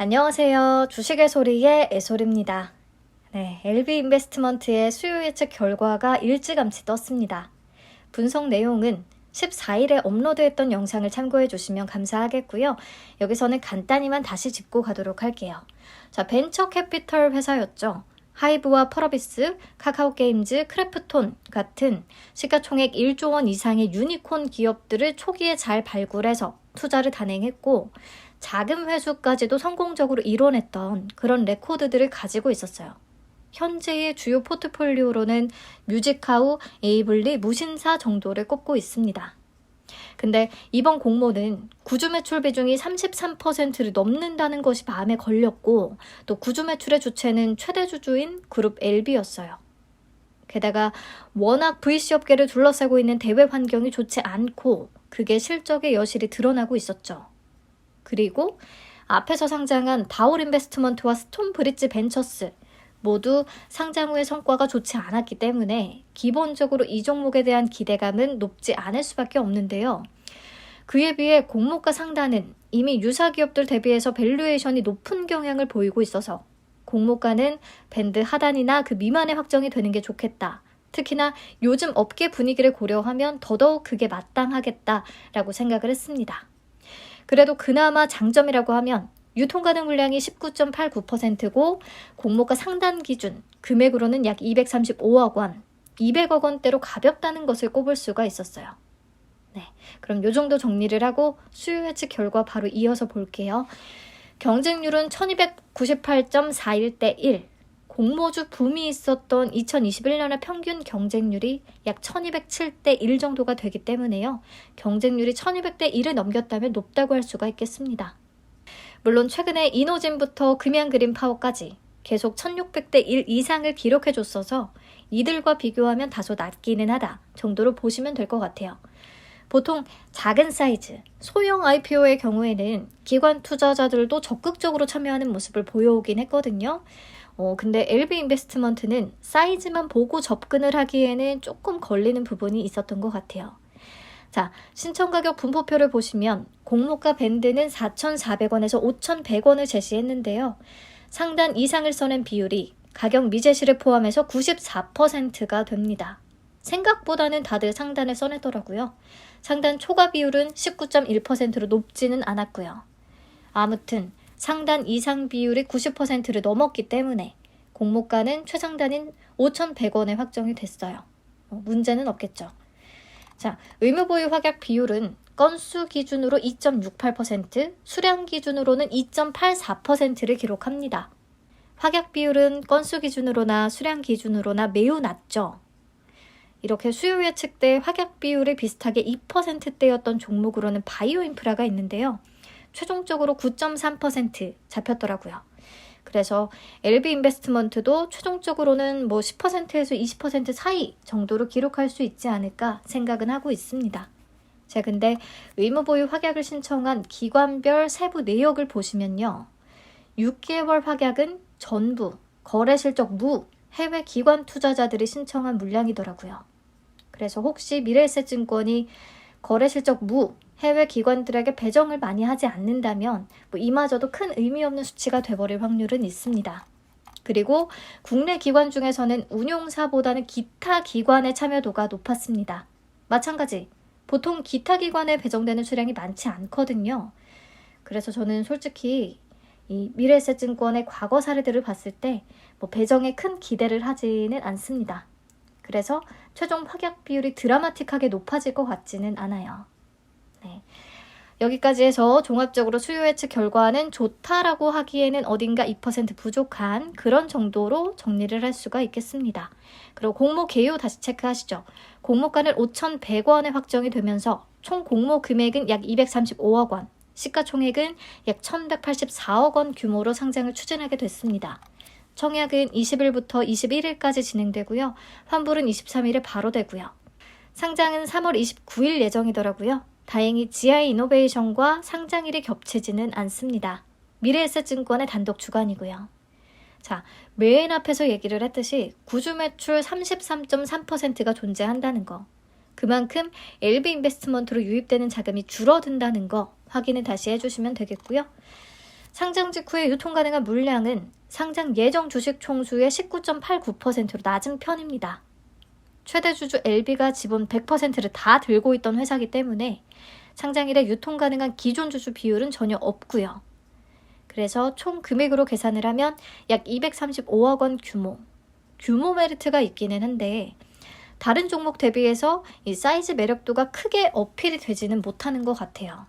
안녕하세요. 주식의 소리의 애솔입니다. 네, LB인베스트먼트의 수요 예측 결과가 일찌감치 떴습니다. 분석 내용은 14일에 업로드했던 영상을 참고해 주시면 감사하겠고요. 여기서는 간단히만 다시 짚고 가도록 할게요. 자, 벤처 캐피털 회사였죠. 하이브와 펄어비스, 카카오게임즈, 크래프톤 같은 시가총액 1조 원 이상의 유니콘 기업들을 초기에 잘 발굴해서 투자를 단행했고 자금 회수까지도 성공적으로 이뤄냈던 그런 레코드들을 가지고 있었어요. 현재의 주요 포트폴리오로는 뮤직하우, 에이블리, 무신사 정도를 꼽고 있습니다. 근데 이번 공모는 구주 매출 비중이 33%를 넘는다는 것이 마음에 걸렸고 또 구주 매출의 주체는 최대 주주인 그룹 LB였어요. 게다가 워낙 VC 업계를 둘러싸고 있는 대외 환경이 좋지 않고 그게 실적의 여실히 드러나고 있었죠. 그리고 앞에서 상장한 다올 인베스트먼트와 스톤브릿지 벤처스 모두 상장 후의 성과가 좋지 않았기 때문에 기본적으로 이 종목에 대한 기대감은 높지 않을 수밖에 없는데요. 그에 비해 공모가 상단은 이미 유사 기업들 대비해서 밸류에이션이 높은 경향을 보이고 있어서 공모가는 밴드 하단이나 그 미만의 확정이 되는 게 좋겠다. 특히나 요즘 업계 분위기를 고려하면 더더욱 그게 마땅하겠다라고 생각을 했습니다. 그래도 그나마 장점이라고 하면 유통 가능 물량이 19.89%고 공모가 상단 기준 금액으로는 약 235억 원, 200억 원대로 가볍다는 것을 꼽을 수가 있었어요. 네, 그럼 요 정도 정리를 하고 수요 예측 결과 바로 이어서 볼게요. 경쟁률은 1298.41대 1. 공모주 붐이 있었던 2021년의 평균 경쟁률이 약 1207대 1 정도가 되기 때문에요. 경쟁률이 1200대 1을 넘겼다면 높다고 할 수가 있겠습니다. 물론 최근에 이노진부터 금양그린파워까지 계속 1600대 1 이상을 기록해줬어서 이들과 비교하면 다소 낮기는 하다 정도로 보시면 될 것 같아요. 보통 작은 사이즈, 소형 IPO의 경우에는 기관 투자자들도 적극적으로 참여하는 모습을 보여오긴 했거든요. 근데 LB인베스트먼트는 사이즈만 보고 접근을 하기에는 조금 걸리는 부분이 있었던 것 같아요. 자, 신청 가격 분포표를 보시면 공모가 밴드는 4,400원에서 5,100원을 제시했는데요. 상단 이상을 써낸 비율이 가격 미제시를 포함해서 94%가 됩니다. 생각보다는 다들 상단을 써내더라고요. 상단 초과 비율은 19.1%로 높지는 않았고요. 아무튼 상단 이상 비율이 90%를 넘었기 때문에 공모가는 최상단인 5,100원에 확정이 됐어요. 문제는 없겠죠. 자, 의무보유 확약 비율은 건수 기준으로 2.68%, 수량 기준으로는 2.84%를 기록합니다. 확약 비율은 건수 기준으로나 수량 기준으로나 매우 낮죠. 이렇게 수요 예측 때 확약 비율이 비슷하게 2%대였던 종목으로는 바이오 인프라가 있는데요. 최종적으로 9.3% 잡혔더라고요. 그래서 LB인베스트먼트도 최종적으로는 10%에서 20% 사이 정도로 기록할 수 있지 않을까 생각은 하고 있습니다. 자, 근데 의무보유 확약을 신청한 기관별 세부 내역을 보시면요. 6개월 확약은 전부 거래실적 무 해외 기관 투자자들이 신청한 물량이더라고요. 그래서 혹시 미래에셋증권이 거래실적 무 해외 기관들에게 배정을 많이 하지 않는다면 이마저도 큰 의미 없는 수치가 돼버릴 확률은 있습니다. 그리고 국내 기관 중에서는 운용사보다는 기타 기관의 참여도가 높았습니다. 마찬가지, 보통 기타 기관에 배정되는 수량이 많지 않거든요. 그래서 저는 솔직히 이 미래에셋증권의 과거 사례들을 봤을 때 배정에 큰 기대를 하지는 않습니다. 그래서 최종 확약 비율이 드라마틱하게 높아질 것 같지는 않아요. 네. 여기까지 해서 종합적으로 수요 예측 결과는 좋다라고 하기에는 어딘가 2% 부족한 그런 정도로 정리를 할 수가 있겠습니다. 그리고 공모 개요 다시 체크하시죠. 공모가는 5,100원에 확정이 되면서 총 공모 금액은 약 235억 원, 시가총액은 약 1,184억 원 규모로 상장을 추진하게 됐습니다. 청약은 20일부터 21일까지 진행되고요. 환불은 23일에 바로 되고요. 상장은 3월 29일 예정이더라고요. 다행히 GI 이노베이션과 상장일이 겹치지는 않습니다. 미래에셋증권의 단독 주관이고요. 자, 맨 앞에서 얘기를 했듯이 구주 매출 33.3%가 존재한다는 거. 그만큼 LB인베스트먼트로 유입되는 자금이 줄어든다는 거 확인을 다시 해주시면 되겠고요. 상장 직후에 유통 가능한 물량은 상장 예정 주식 총수의 19.89%로 낮은 편입니다. 최대 주주 LB가 지분 100%를 다 들고 있던 회사이기 때문에 상장일에 유통 가능한 기존 주주 비율은 전혀 없고요. 그래서 총 금액으로 계산을 하면 약 235억 원 규모 메리트가 있기는 한데 다른 종목 대비해서 이 사이즈 매력도가 크게 어필이 되지는 못하는 것 같아요.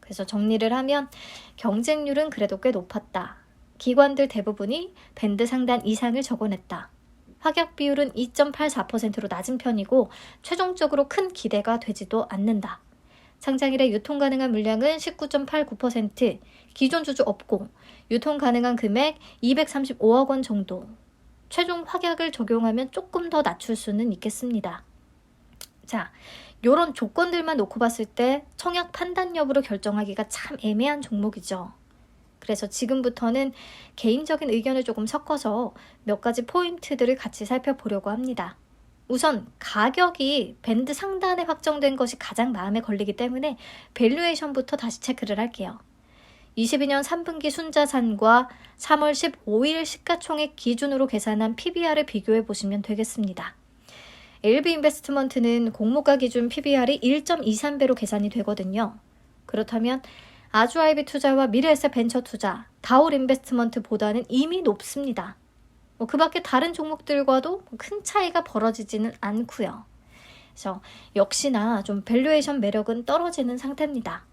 그래서 정리를 하면 경쟁률은 그래도 꽤 높았다. 기관들 대부분이 밴드 상단 이상을 적어냈다. 확약 비율은 2.84%로 낮은 편이고 최종적으로 큰 기대가 되지도 않는다. 상장일에 유통 가능한 물량은 19.89%, 기존 주주 없고 유통 가능한 금액 235억 원 정도. 최종 확약을 적용하면 조금 더 낮출 수는 있겠습니다. 자, 요런 조건들만 놓고 봤을 때 청약 판단 여부를 결정하기가 참 애매한 종목이죠. 그래서 지금부터는 개인적인 의견을 조금 섞어서 몇 가지 포인트들을 같이 살펴보려고 합니다. 우선 가격이 밴드 상단에 확정된 것이 가장 마음에 걸리기 때문에 밸류에이션부터 다시 체크를 할게요. 22년 3분기 순자산과 3월 15일 시가총액 기준으로 계산한 PBR을 비교해 보시면 되겠습니다. LB인베스트먼트는 공모가 기준 PBR이 1.23배로 계산이 되거든요. 그렇다면 아주아이비 투자와 미래에셋 벤처 투자, 다올인베스트먼트보다는 이미 높습니다. 그 밖에 다른 종목들과도 큰 차이가 벌어지지는 않고요. 그래서 역시나 좀 밸류에이션 매력은 떨어지는 상태입니다.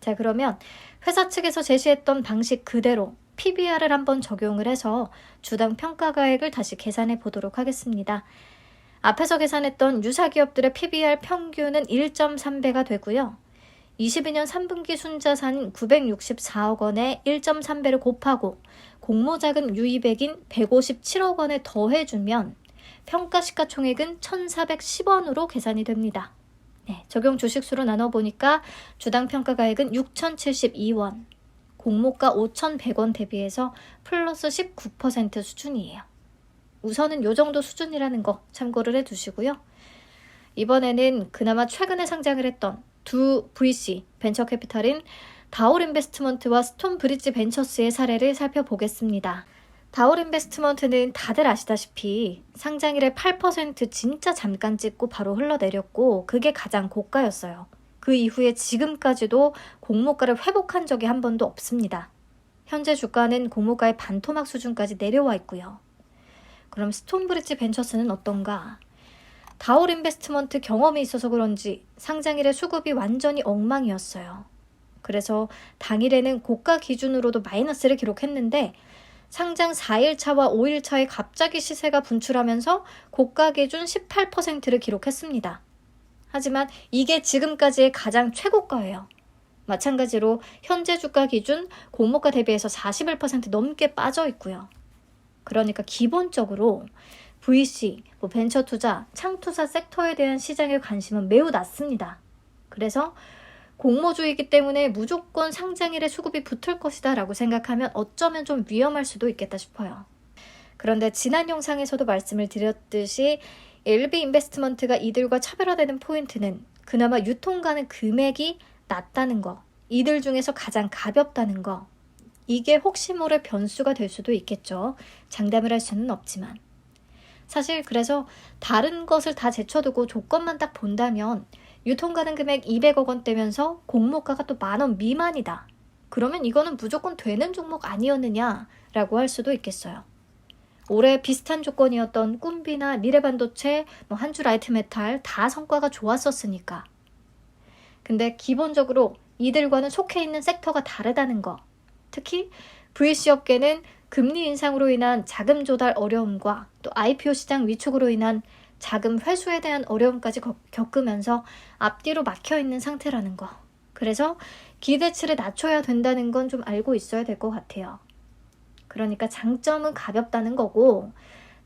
자, 그러면 회사 측에서 제시했던 방식 그대로 PBR을 한번 적용을 해서 주당 평가가액을 다시 계산해 보도록 하겠습니다. 앞에서 계산했던 유사 기업들의 PBR 평균은 1.3배가 되고요. 22년 3분기 순자산 964억 원에 1.3배를 곱하고 공모자금 유입액인 157억 원에 더해주면 평가 시가총액은 1,410원으로 계산이 됩니다. 네, 적용 주식수로 나눠보니까 주당 평가가액은 6,072원, 공모가 5,100원 대비해서 플러스 19% 수준이에요. 우선은 요 정도 수준이라는 거 참고를 해두시고요. 이번에는 그나마 최근에 상장을 했던 두 VC 벤처캐피탈인 다올인베스트먼트와 스톤브리지 벤처스의 사례를 살펴보겠습니다. 다올인베스트먼트는 다들 아시다시피 상장일에 8% 진짜 잠깐 찍고 바로 흘러내렸고 그게 가장 고가였어요. 그 이후에 지금까지도 공모가를 회복한 적이 한 번도 없습니다. 현재 주가는 공모가의 반토막 수준까지 내려와 있고요. 그럼 스톤브리지 벤처스는 어떤가? 다올인베스트먼트 경험이 있어서 그런지 상장일의 수급이 완전히 엉망이었어요. 그래서 당일에는 고가 기준으로도 마이너스를 기록했는데 상장 4일차와 5일차에 갑자기 시세가 분출하면서 고가 기준 18%를 기록했습니다. 하지만 이게 지금까지의 가장 최고가예요. 마찬가지로 현재 주가 기준 공모가 대비해서 41% 넘게 빠져 있고요. 그러니까 기본적으로 VC, 벤처 투자, 창투사 섹터에 대한 시장의 관심은 매우 낮습니다. 그래서 공모주이기 때문에 무조건 상장일에 수급이 붙을 것이다 라고 생각하면 어쩌면 좀 위험할 수도 있겠다 싶어요. 그런데 지난 영상에서도 말씀을 드렸듯이 LB인베스트먼트가 이들과 차별화되는 포인트는 그나마 유통 가능 금액이 낮다는 거, 이들 중에서 가장 가볍다는 거, 이게 혹시 모를 변수가 될 수도 있겠죠. 장담을 할 수는 없지만. 사실 그래서 다른 것을 다 제쳐두고 조건만 딱 본다면 유통 가능 금액 200억 원대면서 공모가가 또 10,000원 미만이다. 그러면 이거는 무조건 되는 종목 아니었느냐라고 할 수도 있겠어요. 올해 비슷한 조건이었던 꿈비나 미래반도체, 한주라이트메탈 다 성과가 좋았었으니까. 근데 기본적으로 이들과는 속해 있는 섹터가 다르다는 거. 특히 VC 업계는 금리 인상으로 인한 자금 조달 어려움과 또 IPO 시장 위축으로 인한 자금 회수에 대한 어려움까지 겪으면서 앞뒤로 막혀있는 상태라는 거. 그래서 기대치를 낮춰야 된다는 건 좀 알고 있어야 될 것 같아요. 그러니까 장점은 가볍다는 거고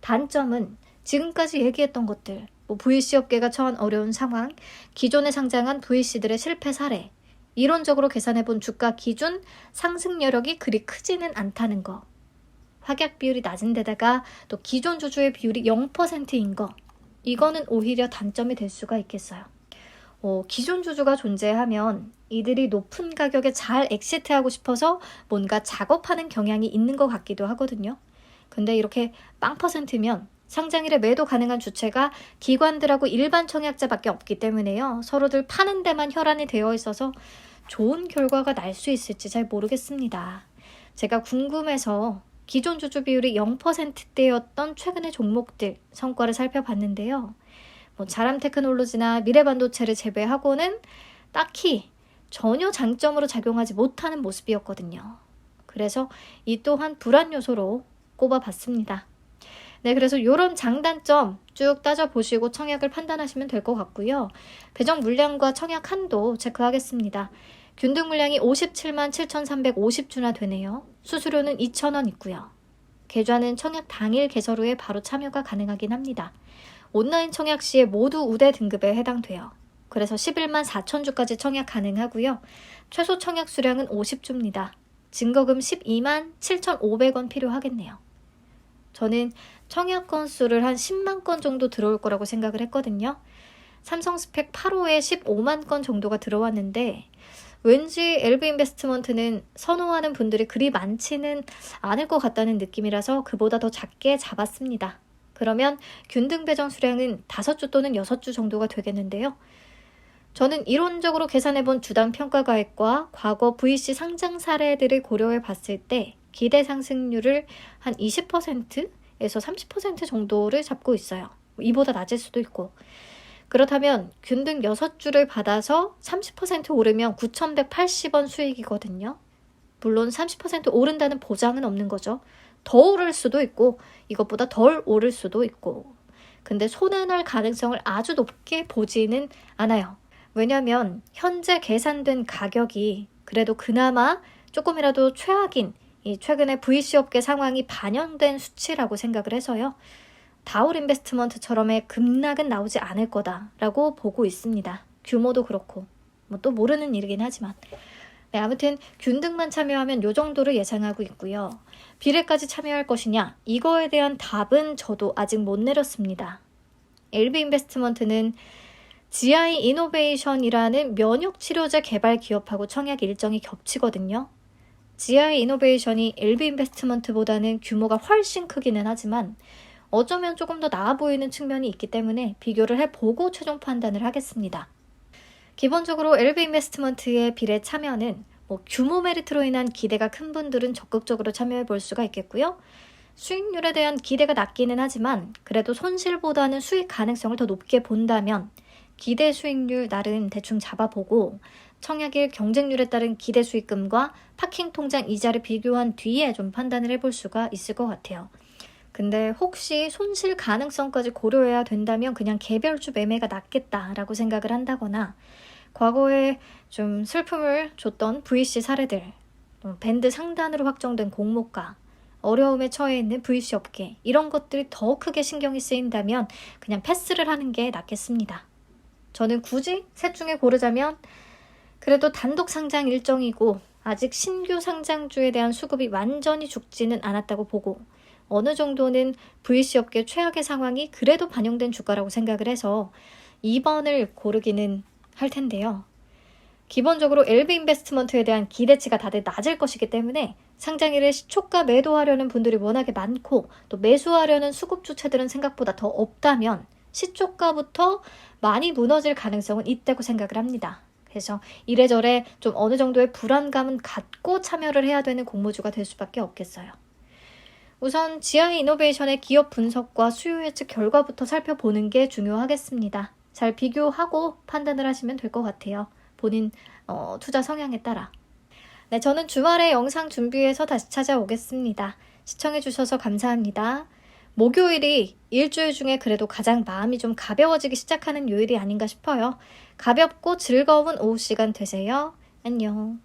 단점은 지금까지 얘기했던 것들, VC 업계가 처한 어려운 상황, 기존에 상장한 VC들의 실패 사례, 이론적으로 계산해본 주가 기준 상승 여력이 그리 크지는 않다는 거. 확약 비율이 낮은 데다가 또 기존 주주의 비율이 0%인 거. 이거는 오히려 단점이 될 수가 있겠어요. 기존 주주가 존재하면 이들이 높은 가격에 잘 엑시트하고 싶어서 뭔가 작업하는 경향이 있는 것 같기도 하거든요. 근데 이렇게 빵 퍼센트면 상장일에 매도 가능한 주체가 기관들하고 일반 청약자밖에 없기 때문에요. 서로들 파는 데만 혈안이 되어 있어서 좋은 결과가 날 수 있을지 잘 모르겠습니다. 제가 궁금해서 기존 주주 비율이 0%대였던 최근의 종목들 성과를 살펴봤는데요. 자람 테크놀로지나 미래반도체를 제외하고는 딱히 전혀 장점으로 작용하지 못하는 모습이었거든요. 그래서 이 또한 불안 요소로 꼽아봤습니다. 네, 그래서 이런 장단점 쭉 따져보시고 청약을 판단하시면 될 것 같고요. 배정 물량과 청약 한도 체크하겠습니다. 균등 물량이 57만 7,350주나 되네요. 수수료는 2,000원 있고요. 계좌는 청약 당일 개설 후에 바로 참여가 가능하긴 합니다. 온라인 청약 시에 모두 우대 등급에 해당돼요. 그래서 11만 4천주까지 청약 가능하고요. 최소 청약 수량은 50주입니다. 증거금 12만 7,500원 필요하겠네요. 저는 청약 건수를 한 10만 건 정도 들어올 거라고 생각을 했거든요. 삼성 스펙 8호에 15만 건 정도가 들어왔는데 왠지 LB인베스트먼트는 선호하는 분들이 그리 많지는 않을 것 같다는 느낌이라서 그보다 더 작게 잡았습니다. 그러면 균등 배정 수량은 5주 또는 6주 정도가 되겠는데요. 저는 이론적으로 계산해본 주당 평가가액과 과거 VC 상장 사례들을 고려해 봤을 때 기대 상승률을 한 20%에서 30% 정도를 잡고 있어요. 이보다 낮을 수도 있고. 그렇다면 균등 6주를 받아서 30% 오르면 9,180원 수익이거든요. 물론 30% 오른다는 보장은 없는 거죠. 더 오를 수도 있고 이것보다 덜 오를 수도 있고. 근데 손해날 가능성을 아주 높게 보지는 않아요. 왜냐하면 현재 계산된 가격이 그래도 그나마 조금이라도 최악인 이 최근에 VC 업계 상황이 반영된 수치라고 생각을 해서요. 다올 인베스트먼트처럼의 급락은 나오지 않을 거다라고 보고 있습니다. 규모도 그렇고 또 모르는 일이긴 하지만 네, 아무튼 균등만 참여하면 요 정도를 예상하고 있고요. 비례까지 참여할 것이냐? 이거에 대한 답은 저도 아직 못 내렸습니다. LB인베스트먼트는 GI 이노베이션이라는 면역치료제 개발 기업하고 청약 일정이 겹치거든요. GI 이노베이션이 LB인베스트먼트보다는 규모가 훨씬 크기는 하지만 어쩌면 조금 더 나아 보이는 측면이 있기 때문에 비교를 해보고 최종 판단을 하겠습니다. 기본적으로 LB인베스트먼트의 비례 참여는 규모 메리트로 인한 기대가 큰 분들은 적극적으로 참여해 볼 수가 있겠고요. 수익률에 대한 기대가 낮기는 하지만 그래도 손실보다는 수익 가능성을 더 높게 본다면 기대 수익률 나름 대충 잡아보고 청약일 경쟁률에 따른 기대 수익금과 파킹 통장 이자를 비교한 뒤에 좀 판단을 해볼 수가 있을 것 같아요. 근데 혹시 손실 가능성까지 고려해야 된다면 그냥 개별주 매매가 낫겠다라고 생각을 한다거나 과거에 좀 슬픔을 줬던 VC 사례들, 밴드 상단으로 확정된 공모가, 어려움에 처해 있는 VC 업계 이런 것들이 더 크게 신경이 쓰인다면 그냥 패스를 하는 게 낫겠습니다. 저는 굳이 셋 중에 고르자면 그래도 단독 상장 일정이고 아직 신규 상장주에 대한 수급이 완전히 죽지는 않았다고 보고 어느 정도는 VC 업계 최악의 상황이 그래도 반영된 주가라고 생각을 해서 2번을 고르기는 할 텐데요. 기본적으로 LB인베스트먼트에 대한 기대치가 다들 낮을 것이기 때문에 상장일에 시초가 매도하려는 분들이 워낙에 많고 또 매수하려는 수급 주체들은 생각보다 더 없다면 시초가부터 많이 무너질 가능성은 있다고 생각을 합니다. 그래서 이래저래 좀 어느 정도의 불안감은 갖고 참여를 해야 되는 공모주가 될 수밖에 없겠어요. 우선 GI 이노베이션의 기업 분석과 수요 예측 결과부터 살펴보는 게 중요하겠습니다. 잘 비교하고 판단을 하시면 될 것 같아요. 본인 투자 성향에 따라. 네, 저는 주말에 영상 준비해서 다시 찾아오겠습니다. 시청해주셔서 감사합니다. 목요일이 일주일 중에 그래도 가장 마음이 좀 가벼워지기 시작하는 요일이 아닌가 싶어요. 가볍고 즐거운 오후 시간 되세요. 안녕.